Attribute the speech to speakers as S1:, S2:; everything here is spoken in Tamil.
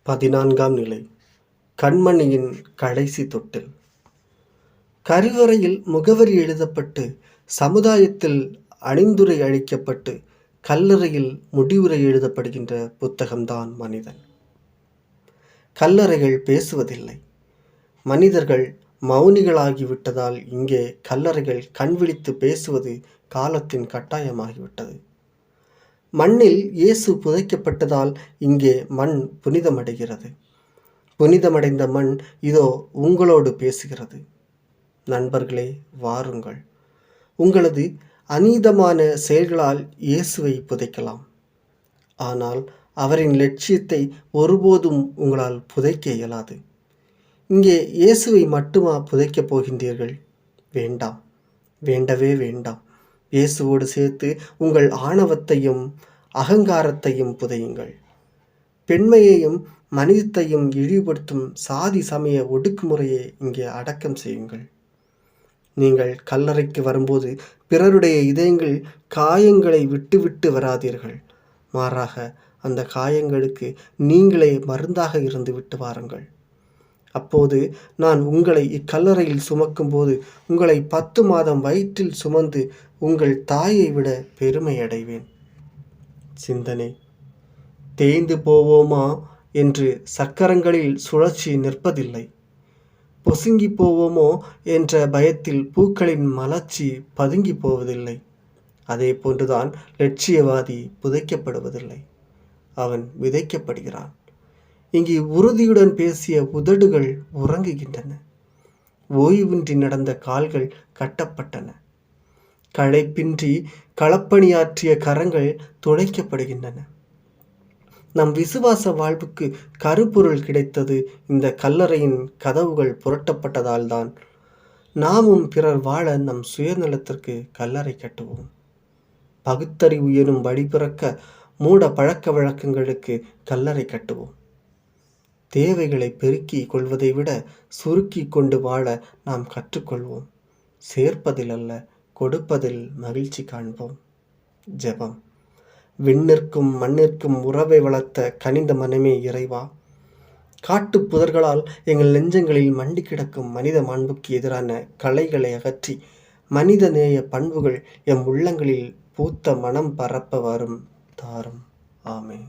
S1: 14ஆம் நிலை. கண்மணியின் கடைசி தொட்டில். கருவறையில் முகவரி எழுதப்பட்டு, சமுதாயத்தில் அணிந்துரை அளிக்கப்பட்டு, கல்லறையில் முடிவுரை எழுதப்படுகின்ற புத்தகம்தான் மனிதன். கல்லறைகள் பேசுவதில்லை. மனிதர்கள் மௌனிகளாகிவிட்டதால் இங்கே கல்லறைகள் கண்விழித்து பேசுவது காலத்தின் கட்டாயமாகிவிட்டது. மண்ணில் இயேசு புதைக்கப்பட்டதால் இங்கே மண் புனிதமடைகிறது. புனிதமடைந்த மண் இதோ உங்களோடு பேசுகிறது. நண்பர்களே, வாருங்கள். உங்களது அநீதமான செயல்களால் இயேசுவை புதைக்கலாம். ஆனால் அவரின் லட்சியத்தை ஒருபோதும் உங்களால் புதைக்க இயலாது. இங்கே இயேசுவை மட்டுமா புதைக்கப் போகின்றீர்கள்? வேண்டாம், வேண்டவே வேண்டாம். இயேசுவோடு சேர்த்து உங்கள் ஆணவத்தையும் அகங்காரத்தையும் புதையுங்கள். பெண்மையையும் மனிதத்தையும் இழிவுபடுத்தும் சாதி சமய ஒடுக்குமுறையை இங்கே அடக்கம் செய்யுங்கள். நீங்கள் கல்லறைக்கு வரும்போது பிறருடைய இதயங்கள் காயங்களை விட்டு வராதீர்கள். மாறாக அந்த காயங்களுக்கு நீங்களே மருந்தாக இருந்து விட்டு வாருங்கள். அப்போது நான் உங்களை இக்கல்லறையில் சுமக்கும்போது உங்களை 10 மாதம் வயிற்றில் சுமந்து உங்கள் தாயை விட பெருமை அடைவேன். சிந்தனை. தேய்ந்து போவோமா என்று சக்கரங்களில் சுழற்சி நிற்பதில்லை. பொசுங்கி போவோமோ என்ற பயத்தில் பூக்களின் மலர்ச்சி பதுங்கி போவதில்லை. அதே போன்றுதான் லட்சியவாதி புதைக்கப்படுவதில்லை, அவன் விதைக்கப்படுகிறான். இங்கு உறுதியுடன் பேசிய உதடுகள் உறங்குகின்றன. ஓய்வின்றி நடந்த கால்கள் கட்டப்பட்டன. களைப்பின்றி களப்பணியாற்றிய கரங்கள் துளைக்கப்படுகின்றன. நம் விசுவாச வாழ்வுக்கு கருப்பொருள் கிடைத்தது இந்த கல்லறையின் கதவுகள் புரட்டப்பட்டதால் தான். நாமும் பிறர் வாழ நம் சுயநலத்திற்கு கல்லறை கட்டுவோம். பகுத்தறிவு எனும் வழி பிறக்க மூட பழக்க வழக்கங்களுக்கு கல்லறை கட்டுவோம். தேவைகளை பெருக்கி கொள்வதை விட சுருக்கி கொண்டு வாழ நாம் கற்றுக்கொள்வோம். சேர்ப்பதில் அல்ல, கொடுப்பதில் மகிழ்ச்சி காண்போம். ஜெபம். விண்ணிற்கும் மண்ணிற்கும் உறவை வளர்த்த கனிந்த மனமே இறைவா, காட்டு புதர்களால் எங்கள் நெஞ்சங்களில் மண்டி கிடக்கும் மனித மாண்புக்கு எதிரான களைகளை அகற்றி மனித நேய பண்புகள் எம் உள்ளங்களில் பூத்த மனம் பரப்ப வரும் தாரும். ஆமென்.